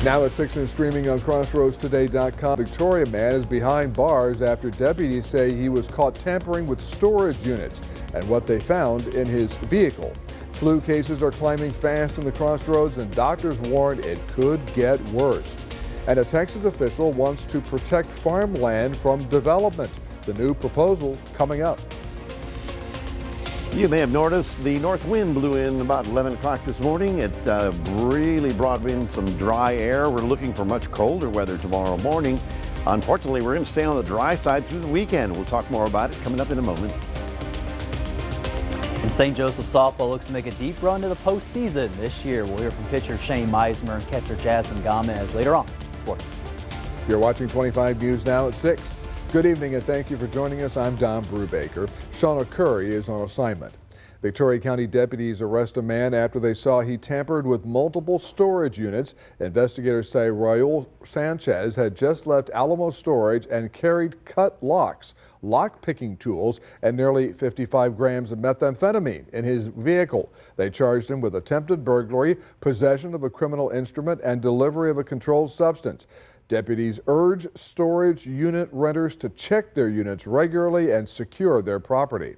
Now at 6 and streaming on crossroadstoday.com. Victoria man is behind bars after deputies say he was caught tampering with storage units and what they found in his vehicle. Flu cases are climbing fast in the Crossroads and doctors warn it could get worse. And a Texas official wants to protect farmland from development. The new proposal coming up. You may have noticed the north wind blew in about 11 o'clock this morning. It really brought in some dry air. We're looking for much colder weather tomorrow morning. Unfortunately, we're going to stay on the dry side through the weekend. We'll talk more about it coming up in a moment. And St. Joseph softball looks to make a deep run to the postseason this year. We'll hear from pitcher Shane Meismer and catcher Jasmine Gomez later on. Sports. You're watching 25 News now at 6. Good evening and thank you for joining us. I'm Don Brubaker. Shauna Curry is on assignment. Victoria County deputies arrest a man after they saw he tampered with multiple storage units. Investigators say Raul Sanchez had just left Alamo Storage and carried cut locks, lock-picking tools, and nearly 55 grams of methamphetamine in his vehicle. They charged him with attempted burglary, possession of a criminal instrument, and delivery of a controlled substance. Deputies urge storage unit renters to check their units regularly and secure their property.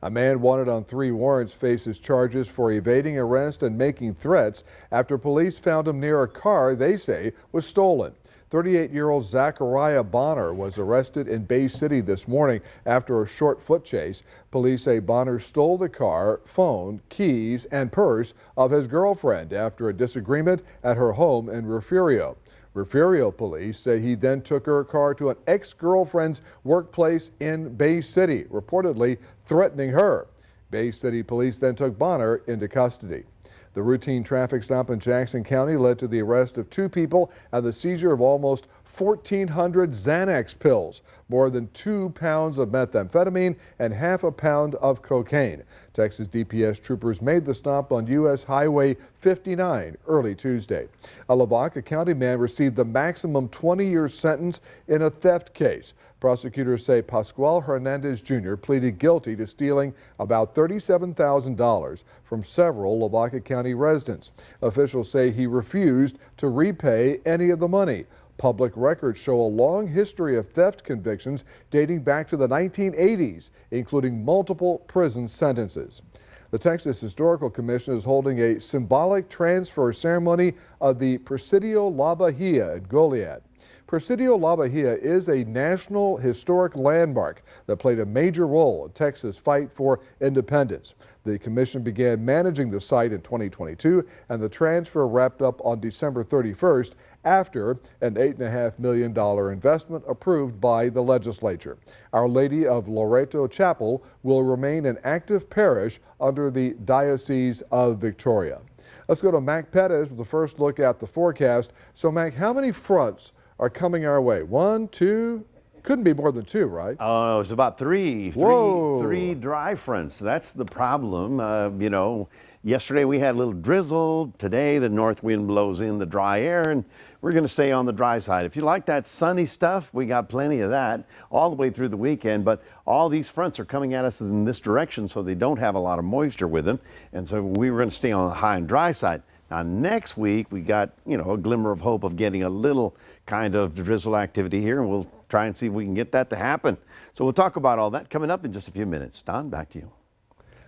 A man wanted on 3 warrants faces charges for evading arrest and making threats after police found him near a car they say was stolen. 38-year-old Zachariah Bonner was arrested in Bay City this morning after a short foot chase. Police say Bonner stole the car, phone, keys, and purse of his girlfriend after a disagreement at her home in Refugio. Refugio police say he then took her car to an ex-girlfriend's workplace in Bay City, reportedly threatening her. Bay City police then took Bonner into custody. The routine traffic stop in Jackson County led to the arrest of 2 people and the seizure of almost 1,400 Xanax pills, more than 2 pounds of methamphetamine, and half a pound of cocaine. Texas DPS troopers made the stop on U.S. Highway 59 early Tuesday. A Lavaca County man received the maximum 20-year sentence in a theft case. Prosecutors say Pascual Hernandez Jr. pleaded guilty to stealing about $37,000 from several Lavaca County residents. Officials say he refused to repay any of the money. Public records show a long history of theft convictions dating back to the 1980s, including multiple prison sentences. The Texas Historical Commission is holding a symbolic transfer ceremony of the Presidio La Bahia at Goliad. Presidio La Bahia is a national historic landmark that played a major role in Texas' fight for independence. The commission began managing the site in 2022, and the transfer wrapped up on December 31st after an $8.5 million investment approved by the legislature. Our Lady of Loreto Chapel will remain an active parish under the Diocese of Victoria. Let's go to Mac Pettis with the first look at the forecast. So, Mac, how many fronts are coming our way? 1, 2, couldn't be more than 2, right? Oh, no, it's about 3. Whoa. 3 dry fronts. That's the problem. Yesterday we had a little drizzle. Today the north wind blows in the dry air, and we're going to stay on the dry side. If you like that sunny stuff, we got plenty of that all the way through the weekend. But all these fronts are coming at us in this direction, so they don't have a lot of moisture with them. And so we were going to stay on the high and dry side. Now, next week, we got, a glimmer of hope of getting a little kind of drizzle activity here, and we'll try and see if we can get that to happen. So we'll talk about all that coming up in just a few minutes. Don, back to you.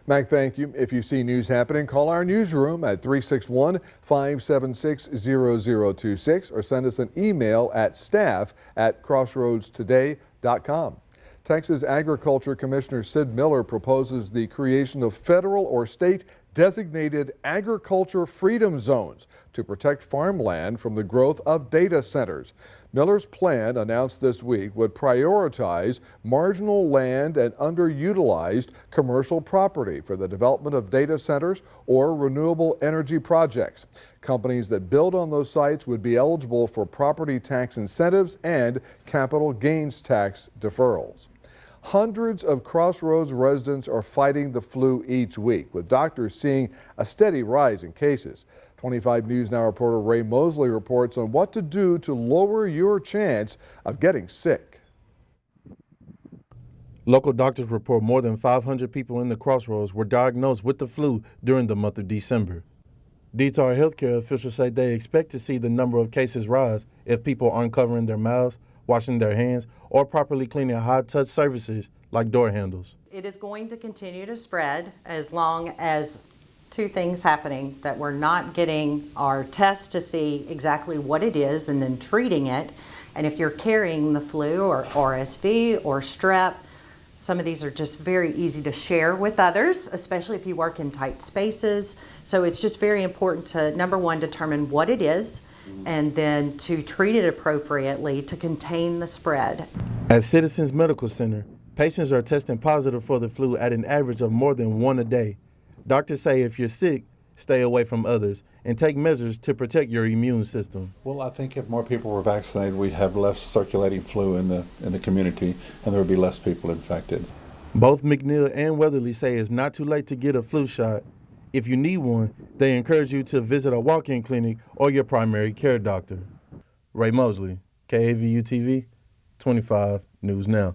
Mac, thank you. If you see news happening, call our newsroom at 361-576-0026 or send us an email at staff@crossroadstoday.com. Texas Agriculture Commissioner Sid Miller proposes the creation of federal or state designated agriculture freedom zones to protect farmland from the growth of data centers. Miller's plan, announced this week, would prioritize marginal land and underutilized commercial property for the development of data centers or renewable energy projects. Companies that build on those sites would be eligible for property tax incentives and capital gains tax deferrals. Hundreds of Crossroads residents are fighting the flu each week, with doctors seeing a steady rise in cases. 25 News Now reporter Ray Mosley reports on what to do to lower your chance of getting sick. Local doctors report more than 500 people in the Crossroads were diagnosed with the flu during the month of December. DTAR healthcare officials say they expect to see the number of cases rise if people aren't covering their mouths, washing their hands, or properly cleaning high-touch surfaces like door handles. It is going to continue to spread as long as two things happening, that we're not getting our tests to see exactly what it is and then treating it. And if you're carrying the flu or RSV or strep, some of these are just very easy to share with others, especially if you work in tight spaces. So it's just very important to, number one, determine what it is, and then to treat it appropriately to contain the spread. At Citizens Medical Center, patients are testing positive for the flu at an average of more than one a day. Doctors say if you're sick, stay away from others and take measures to protect your immune system. Well, I think if more people were vaccinated, we'd have less circulating flu in the community, and there would be less people infected. Both McNeil and Weatherly say it's not too late to get a flu shot. If you need one, they encourage you to visit a walk-in clinic or your primary care doctor. Ray Mosley, KAVU-TV, 25 News Now.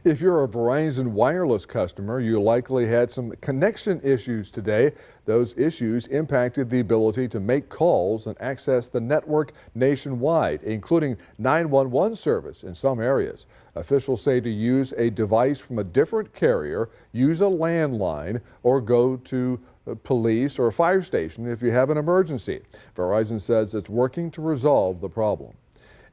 If you're a Verizon wireless customer, you likely had some connection issues today. Those issues impacted the ability to make calls and access the network nationwide, including 911 service in some areas. Officials say to use a device from a different carrier, use a landline, or go to police or a fire station if you have an emergency. Verizon says it's working to resolve the problem.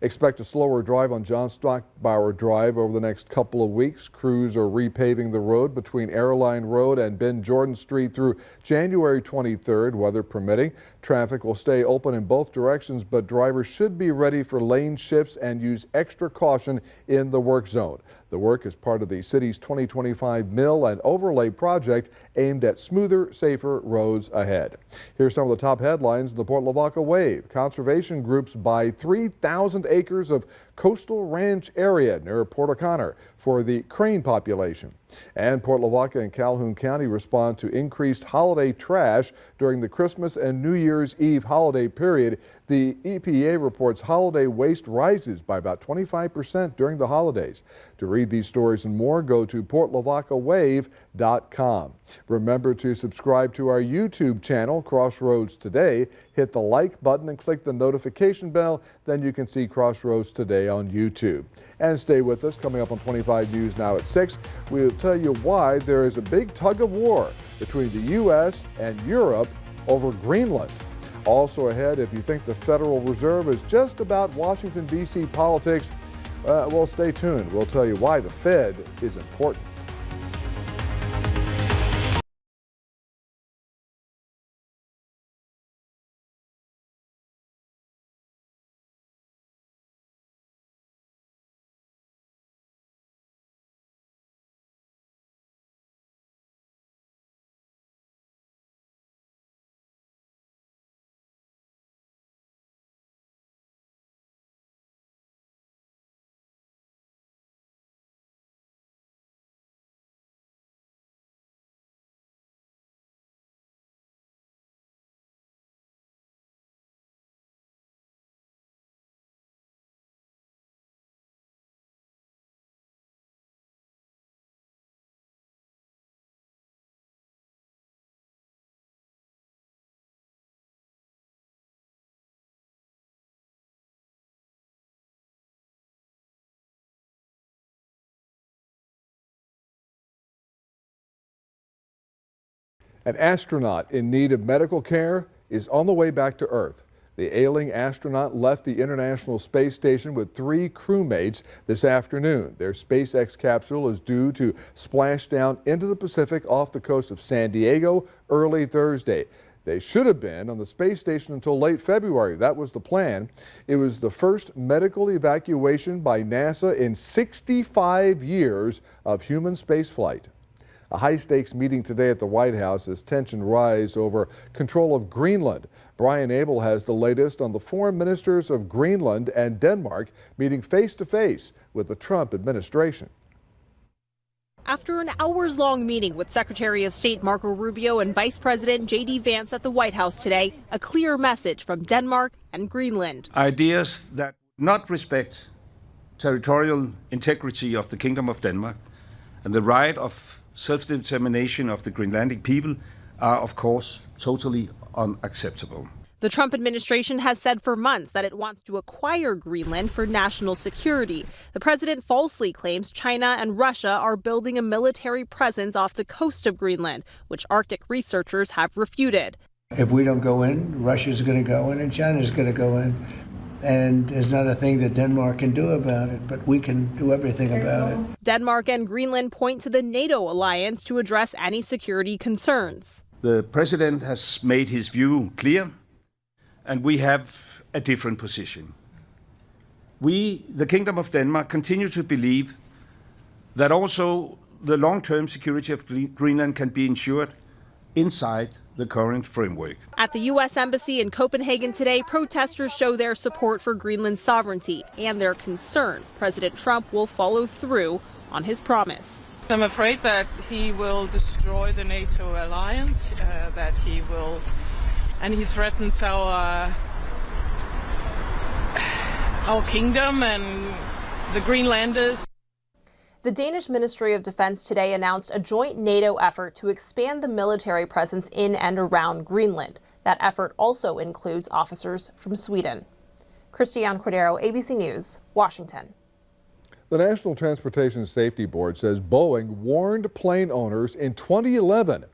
Expect a slower drive on John Stockbauer Drive over the next couple of weeks. Crews are repaving the road between Airline Road and Ben Jordan Street through January 23rd, weather permitting. Traffic will stay open in both directions, but drivers should be ready for lane shifts and use extra caution in the work zone. The work is part of the city's 2025 mill and overlay project aimed at smoother, safer roads ahead. Here's some of the top headlines in the Port Lavaca Wave. Conservation groups buy 3,000 acres of coastal ranch area near Port O'Connor for the crane population. And Port Lavaca and Calhoun County respond to increased holiday trash during the Christmas and New Year's Eve holiday period. The EPA reports holiday waste rises by about 25% during the holidays. To read these stories and more, go to portlavacawave.com. Remember to subscribe to our YouTube channel, Crossroads Today. Hit the like button and click the notification bell. Then you can see Crossroads Today on YouTube. And stay with us. Coming up on 25 News Now at 6, we'll tell you why there is a big tug of war between the U.S. and Europe over Greenland. Also ahead, if you think the Federal Reserve is just about Washington, D.C. politics, well, stay tuned. We'll tell you why the Fed is important. An astronaut in need of medical care is on the way back to Earth. The ailing astronaut left the International Space Station with 3 crewmates this afternoon. Their SpaceX capsule is due to splash down into the Pacific off the coast of San Diego early Thursday. They should have been on the space station until late February. That was the plan. It was the first medical evacuation by NASA in 65 years of human spaceflight. A high-stakes meeting today at the White House as tension rise over control of Greenland. Brian Abel has the latest on the foreign ministers of Greenland and Denmark meeting face-to-face with the Trump administration. After an hours-long meeting with Secretary of State Marco Rubio and Vice President J.D. Vance at the White House today, a clear message from Denmark and Greenland. Ideas that not respect territorial integrity of the Kingdom of Denmark and the right of self-determination of the Greenlandic people are, of course, totally unacceptable. The Trump administration has said for months that it wants to acquire Greenland for national security. The president falsely claims China and Russia are building a military presence off the coast of Greenland, which Arctic researchers have refuted. If we don't go in, Russia's going to go in and China's going to go in. And there's not a thing that Denmark can do about it, but we can do everything about it. Denmark and Greenland point to the NATO alliance to address any security concerns. The president has made his view clear, and we have a different position. We, the Kingdom of Denmark, continue to believe that also the long-term security of Greenland can be ensured inside the current framework. At the U.S. Embassy in Copenhagen today, protesters show their support for Greenland's sovereignty and their concern President Trump will follow through on his promise. I'm afraid that he will destroy the NATO alliance, and he threatens our kingdom and the Greenlanders. The Danish Ministry of Defense today announced a joint NATO effort to expand the military presence in and around Greenland. That effort also includes officers from Sweden. Christiane Cordero, ABC News, Washington. The National Transportation Safety Board says Boeing warned plane owners in 2011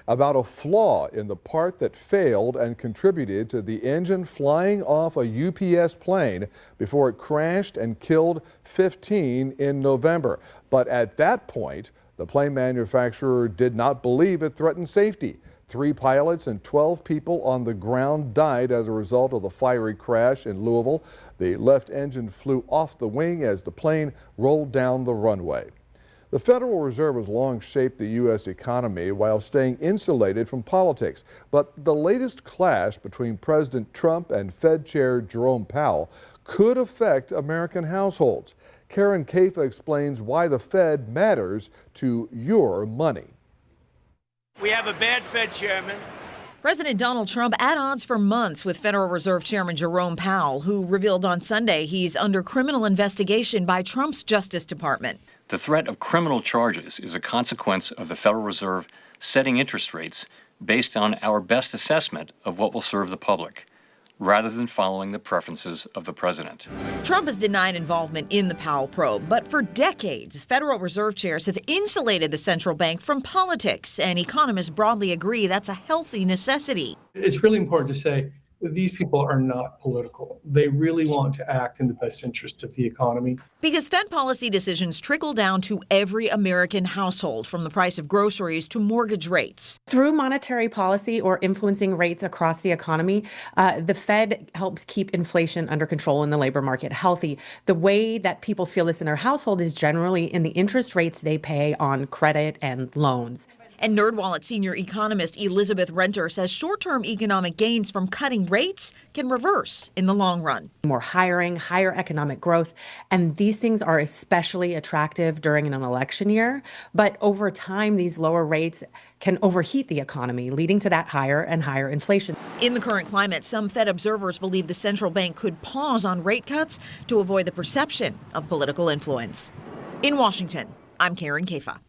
about a flaw in the part that failed and contributed to the engine flying off a UPS plane before it crashed and killed 15 in November. But at that point, the plane manufacturer did not believe it threatened safety. 3 pilots and 12 people on the ground died as a result of the fiery crash in Louisville. The left engine flew off the wing as the plane rolled down the runway. The Federal Reserve has long shaped the U.S. economy while staying insulated from politics. But the latest clash between President Trump and Fed Chair Jerome Powell could affect American households. Karen Kafa explains why the Fed matters to your money. We have a bad Fed chairman. President Donald Trump at odds for months with Federal Reserve Chairman Jerome Powell, who revealed on Sunday he's under criminal investigation by Trump's Justice Department. The threat of criminal charges is a consequence of the Federal Reserve setting interest rates based on our best assessment of what will serve the public, rather than following the preferences of the president. Trump has denied involvement in the Powell probe, but for decades, Federal Reserve chairs have insulated the central bank from politics, and economists broadly agree that's a healthy necessity. It's really important to say that these people are not political. They really want to act in the best interest of the economy. Because Fed policy decisions trickle down to every American household, from the price of groceries to mortgage rates. Through monetary policy or influencing rates across the economy, the Fed helps keep inflation under control and the labor market healthy. The way that people feel this in their household is generally in the interest rates they pay on credit and loans. And NerdWallet senior economist Elizabeth Renter says short-term economic gains from cutting rates can reverse in the long run. More hiring, higher economic growth, and these things are especially attractive during an election year. But over time, these lower rates can overheat the economy, leading to that higher and higher inflation. In the current climate, some Fed observers believe the central bank could pause on rate cuts to avoid the perception of political influence. In Washington, I'm Karen Kafa.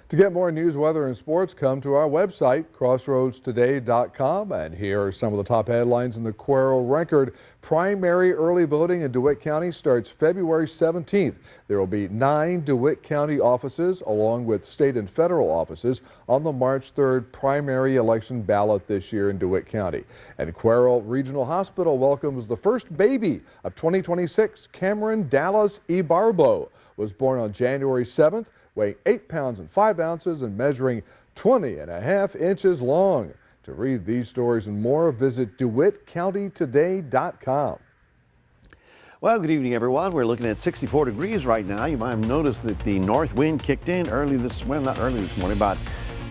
To get more news, weather, and sports, come to our website, crossroadstoday.com. And here are some of the top headlines in the Quail Record. Primary early voting in DeWitt County starts February 17th. There will be 9 DeWitt County offices, along with state and federal offices, on the March 3rd primary election ballot this year in DeWitt County. And Quail Regional Hospital welcomes the first baby of 2026. Cameron Dallas Ibarbo was born on January 7th. Weighing 8 pounds and 5 ounces and measuring 20.5 inches long. To read these stories and more, visit DeWittCountyToday.com. Well, good evening, everyone. We're looking at 64 degrees right now. You might have noticed that the north wind kicked in not early this morning, about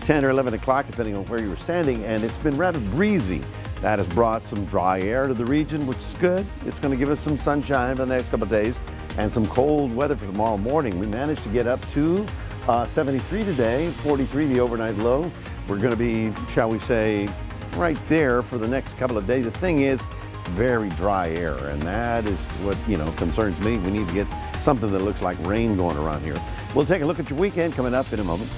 10 or 11 o'clock, depending on where you were standing, and it's been rather breezy. That has brought some dry air to the region, which is good. It's going to give us some sunshine for the next couple of days and some cold weather for tomorrow morning. We managed to get up to 73 today, 43 the overnight low. We're going to be, shall we say, right there for the next couple of days. The thing is, it's very dry air, and that is what, concerns me. We need to get something that looks like rain going around here. We'll take a look at your weekend coming up in a moment.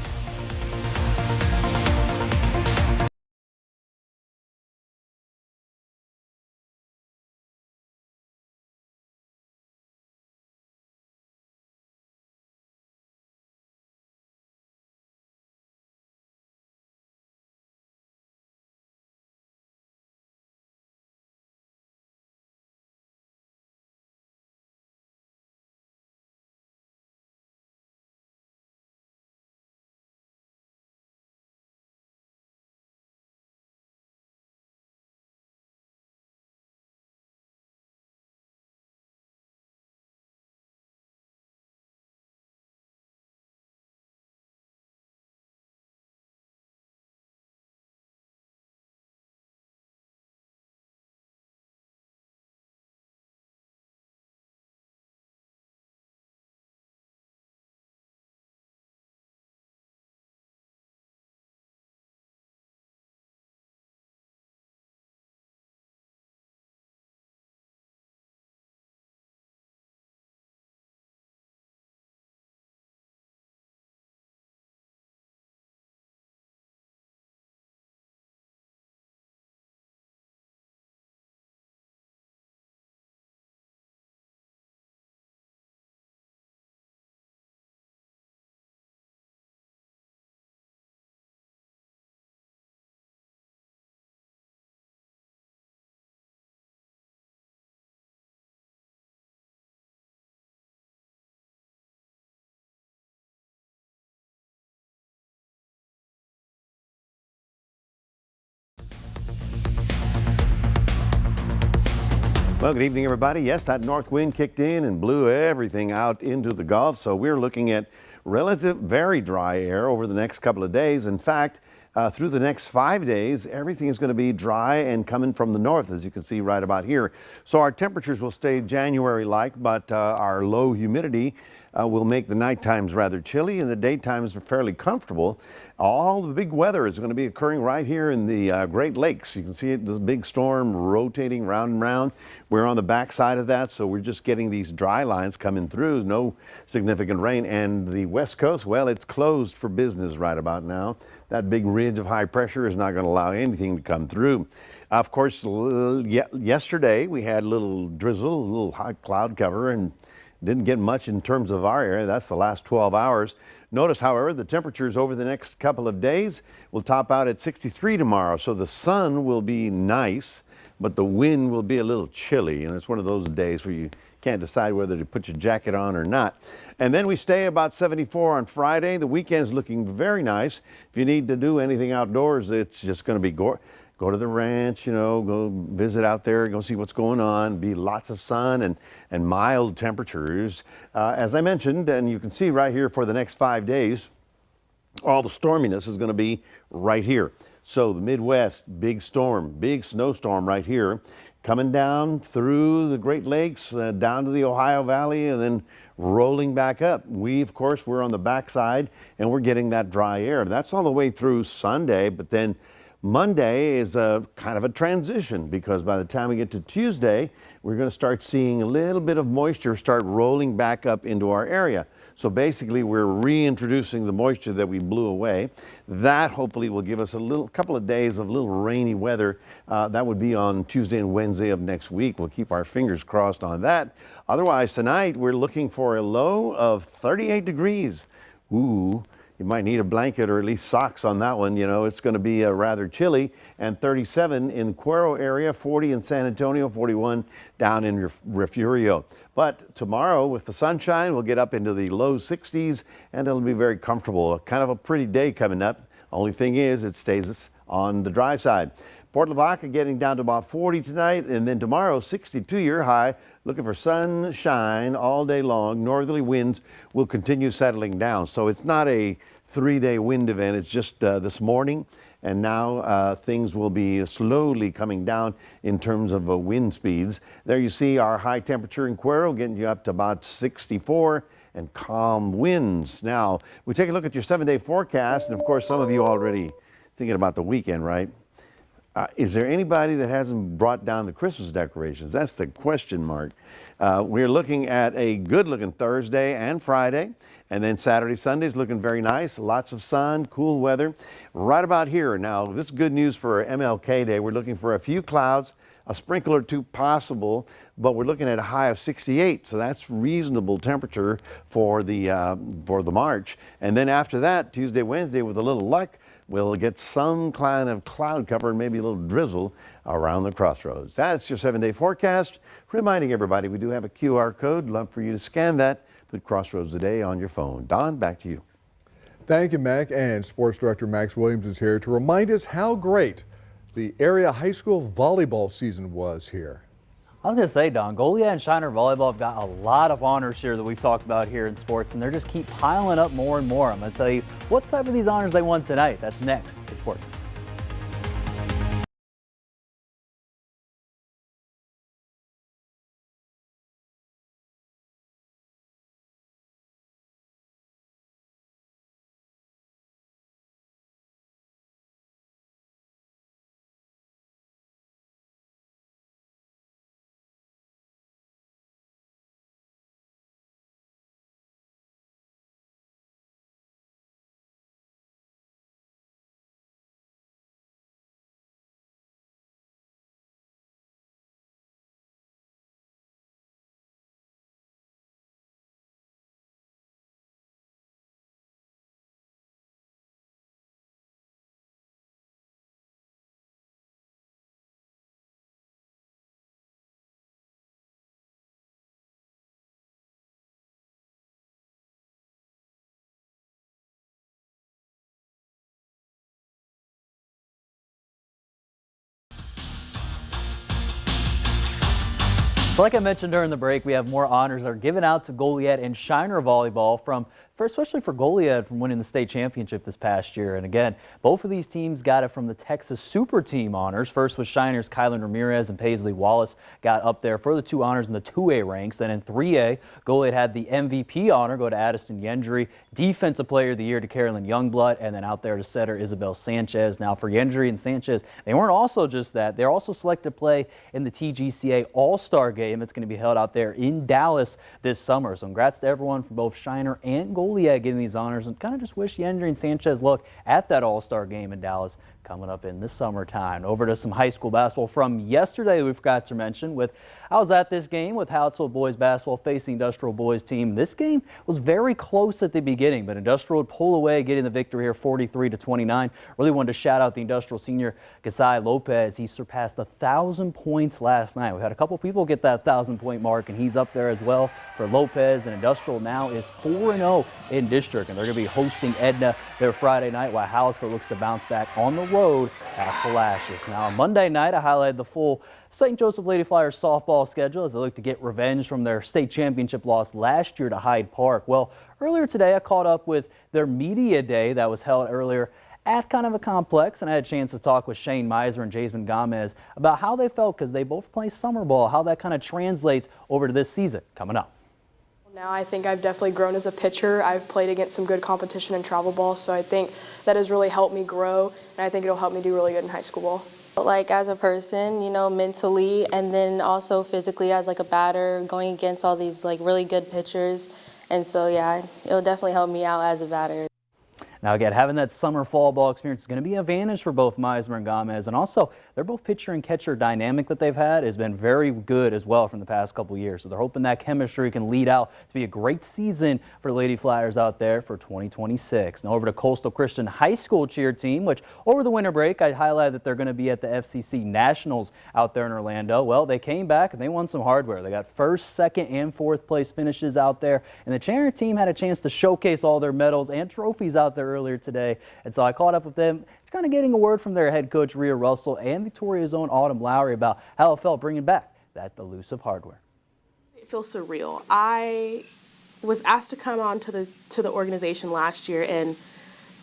Well, good evening, everybody. Yes, that north wind kicked in and blew everything out into the Gulf. So we're looking at very dry air over the next couple of days. In fact, through the next 5 days, everything is going to be dry and coming from the north, as you can see right about here. So our temperatures will stay January-like, but our low humidity will make the night times rather chilly and the daytimes are fairly comfortable. All the big weather is going to be occurring right here in the Great Lakes. You can see it, this big storm rotating round and round. We're on the backside of that, so we're just getting these dry lines coming through, no significant rain. And the West Coast, well, it's closed for business right about now. That big ridge of high pressure is not going to allow anything to come through. Of course, yesterday we had a little drizzle, a little high cloud cover, and didn't get much in terms of our area. That's the last 12 hours. Notice, however, the temperatures over the next couple of days will top out at 63 tomorrow. So the sun will be nice, but the wind will be a little chilly. And it's one of those days where you can't decide whether to put your jacket on or not. And then we stay about 74 on Friday. The weekend's looking very nice. If you need to do anything outdoors, it's just going to be go to the ranch, you know, go visit out there, go see what's going on, be lots of sun and mild temperatures. As I mentioned, and you can see right here for the next 5 days, all the storminess is going to be right here. So the Midwest, big storm, big snowstorm right here, coming down through the Great Lakes, down to the Ohio Valley, and then rolling back up. Of course, we're on the backside, and we're getting that dry air. That's all the way through Sunday, but then Monday is a kind of a transition, because by the time we get to Tuesday, we're going to start seeing a little bit of moisture start rolling back up into our area. So basically, we're reintroducing the moisture that we blew away. That hopefully will give us a couple of days of little rainy weather. That would be on Tuesday and Wednesday of next week. We'll keep our fingers crossed on that. Otherwise, tonight we're looking for a low of 38 degrees. Ooh. You might need a blanket or at least socks on that one. You know, it's going to be rather chilly. And 37 in the Cuero area, 40 in San Antonio, 41 down in Refugio. But tomorrow with the sunshine, we'll get up into the low 60s and it'll be very comfortable. Kind of a pretty day coming up. Only thing is it stays on the dry side. Port Lavaca getting down to about 40 tonight, and then tomorrow 62-year high. Looking for sunshine all day long. Northerly winds will continue settling down. So it's not a 3-day wind event. It's just this morning, and now things will be slowly coming down in terms of wind speeds. There you see our high temperature in Cuero getting you up to about 64 and calm winds. Now we take a look at your 7-day forecast, and of course some of you already thinking about the weekend, right? Is there anybody that hasn't brought down the Christmas decorations? That's the question mark. We're looking at a good-looking Thursday and Friday, and then Saturday, Sunday's looking very nice. Lots of sun, cool weather. Right about here. Now, this is good news for MLK Day. We're looking for a few clouds, a sprinkle or two possible, but we're looking at a high of 68. So that's reasonable temperature for the March. And then after that, Tuesday, Wednesday, with a little luck, we'll get some kind of cloud cover and maybe a little drizzle around the crossroads. That's your 7-day forecast. Reminding everybody, we do have a QR code. Love for you to scan that. Put Crossroads Today on your phone. Don, back to you. Thank you, Mac. And Sports Director Max Williams is here to remind us how great the area high school volleyball season was here. I was going to say, Don, Goliad and Shiner Volleyball have got a lot of honors here that we've talked about here in sports, and they're just keep piling up more and more. I'm going to tell you what type of these honors they won tonight. That's next at Sports. So like I mentioned during the break, we have more honors that are given out to Goliad and Shiner volleyball especially for Goliad from winning the state championship this past year. And again, both of these teams got it from the Texas Super Team honors. First was Shiner's Kylan Ramirez and Paisley Wallace got up there for the 2 honors in the 2A ranks. Then in 3A, Goliad had the MVP honor go to Addison Yendry, Defensive Player of the Year to Carolyn Youngblood, and then out there to setter Isabel Sanchez. Now for Yendry and Sanchez, they weren't also just that. They're also selected to play in the TGCA All-Star Game. It's going to be held out there in Dallas this summer. So congrats to everyone from both Shiner and Goliad getting these honors, and kind of just wish Yendry and Sanchez luck at that All-Star Game in Dallas coming up in the summertime. Over to some high school basketball from yesterday we forgot to mention. I was at this game with Hallettsville boys basketball facing Industrial boys team. This game was very close at the beginning, but Industrial would pull away, getting the victory here 43-29. Really wanted to shout out the Industrial senior Gasai Lopez. He surpassed 1,000 points last night. We had a couple people get that 1,000-point mark, and he's up there as well for Lopez. And Industrial now is 4-0 in district, and they're going to be hosting Edna there Friday night, while Hallettsville looks to bounce back on the road at Palacios. Now on Monday night, I highlighted the full St. Joseph Lady Flyers softball schedule as they look to get revenge from their state championship loss last year to Hyde Park. Well, earlier today I caught up with their media day that was held earlier at kind of a complex, and I had a chance to talk with Shane Miser and Jasmine Gomez about how they felt, because they both play summer ball, how that kind of translates over to this season coming up. Now I think I've definitely grown as a pitcher. I've played against some good competition in travel ball, so I think that has really helped me grow, and I think it'll help me do really good in high school ball. Like as a person, you know, mentally, and then also physically as like a batter, going against all these like really good pitchers. And so yeah, it'll definitely help me out as a batter. Now again, having that summer fall ball experience is going to be an advantage for both Meisner and Gomez, and also their both pitcher and catcher dynamic that they've had has been very good as well from the past couple years. So they're hoping that chemistry can lead out to be a great season for Lady Flyers out there for 2026. Now over to Coastal Christian High School cheer team, which over the winter break I highlighted that they're going to be at the FCC Nationals out there in Orlando. Well, they came back and they won some hardware. They got first, second, and fourth place finishes out there, and the cheer team had a chance to showcase all their medals and trophies out there earlier today. And so I caught up with them, kind of getting a word from their head coach Rhea Russell and Victoria's own Autumn Lowry about how it felt bringing back that elusive hardware. It feels surreal. I was asked to come on to the organization last year, and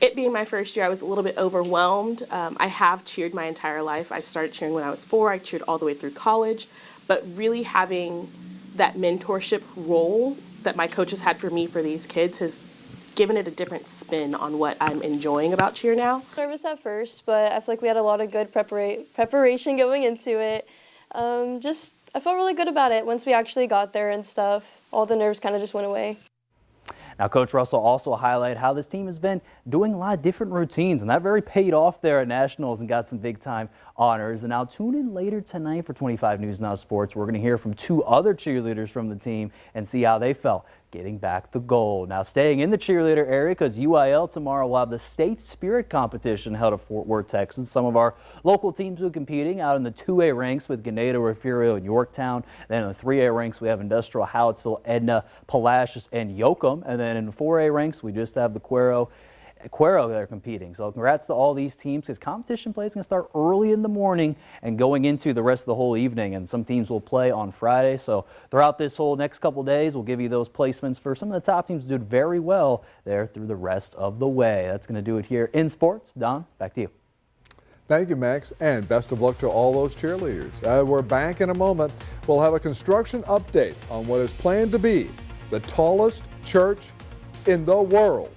it being my first year, I was a little bit overwhelmed. I have cheered my entire life. I started cheering when I was 4. I cheered all the way through college, but really having that mentorship role that my coaches had for me for these kids has given it a different spin on what I'm enjoying about cheer now. Nervous at first, but I feel like we had a lot of good preparation going into it. I felt really good about it once we actually got there and stuff. All the nerves kind of just went away. Now, Coach Russell also highlighted how this team has been doing a lot of different routines, and that very paid off there at Nationals and got some big-time honors. And now tune in later tonight for 25 News Now Sports. We're going to hear from 2 other cheerleaders from the team and see how they felt getting back the gold. Now, staying in the cheerleader area, because UIL tomorrow will have the state spirit competition held at Fort Worth, Texas. Some of our local teams will be competing out in the 2A ranks with Ganado, Refugio, and Yorktown. Then in the 3A ranks, we have Industrial, Hallettsville, Edna, Palacios, and Yoakum. And then in the 4A ranks, we just have the Cuero that are competing. So congrats to all these teams, because competition play is going to start early in the morning and going into the rest of the whole evening, and some teams will play on Friday. So throughout this whole next couple days, we'll give you those placements for some of the top teams who did very well there through the rest of the way. That's going to do it here in sports. Don, back to you. Thank you, Max, and best of luck to all those cheerleaders. We're back in a moment. We'll have a construction update on what is planned to be the tallest church in the world.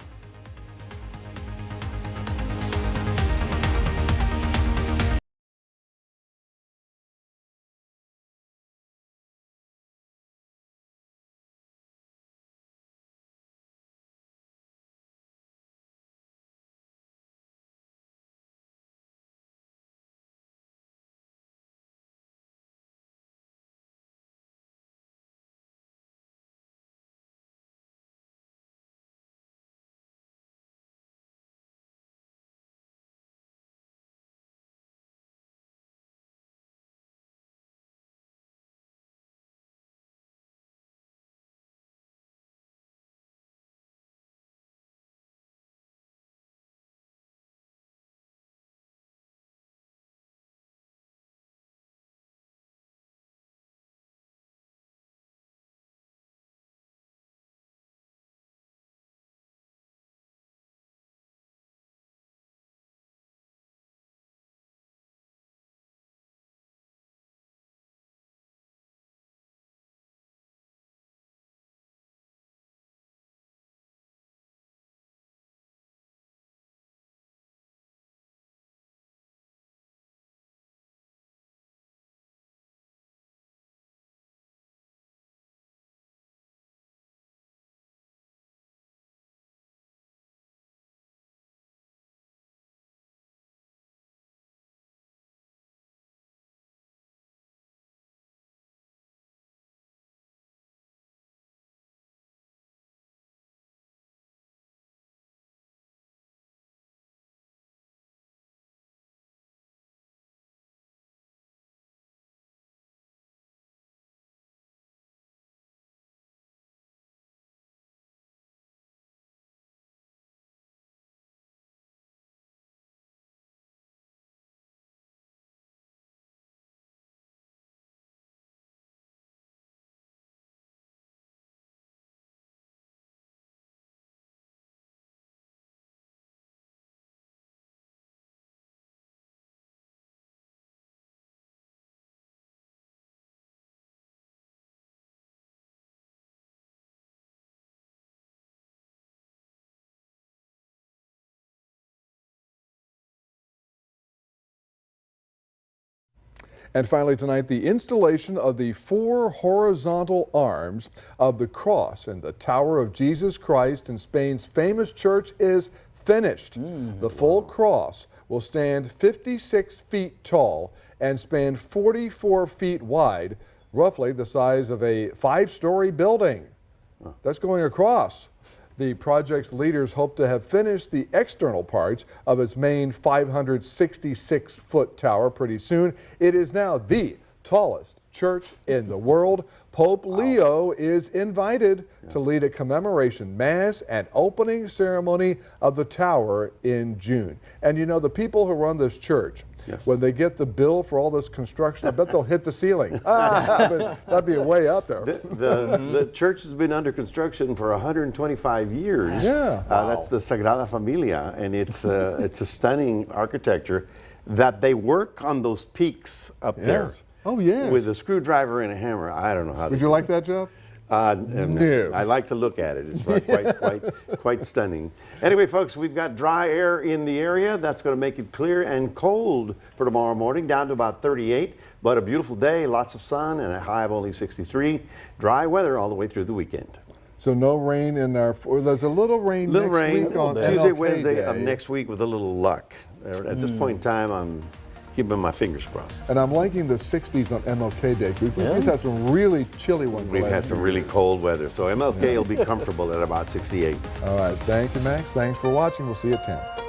And finally tonight, the installation of the 4 horizontal arms of the cross in the Tower of Jesus Christ in Spain's famous church is finished. The full cross will stand 56 feet tall and span 44 feet wide, roughly the size of a 5-story building. That's going across. The project's leaders hope to have finished the external parts of its main 566-foot tower pretty soon. It is now the tallest church in the world. Pope Leo is invited to lead a commemoration mass and opening ceremony of the tower in June. And you know, the people who run this church, when they get the bill for all this construction, I bet they'll hit the ceiling. That'd be way up there. The church has been under construction for 125 years. Yeah. That's the Sagrada Familia, and it's a stunning architecture that they work on those peaks up there. Oh, yes. With a screwdriver and a hammer. I don't know how. Would you like that job? No. I like to look at it. It's quite stunning. Anyway, folks, we've got dry air in the area. That's going to make it clear and cold for tomorrow morning, down to about 38. But a beautiful day, lots of sun, and a high of only 63. Dry weather all the way through the weekend. So no rain in our, there's a little rain next week on Tuesday, MLK Wednesday Day. of next week with a little luck. At this point in time, I'm keeping my fingers crossed. And I'm liking the 60s on MLK Day. We've had some really chilly ones. We've had some really cold weather, so MLK will be comfortable at about 68. All right, thank you, Max. Thanks for watching. We'll see you at 10.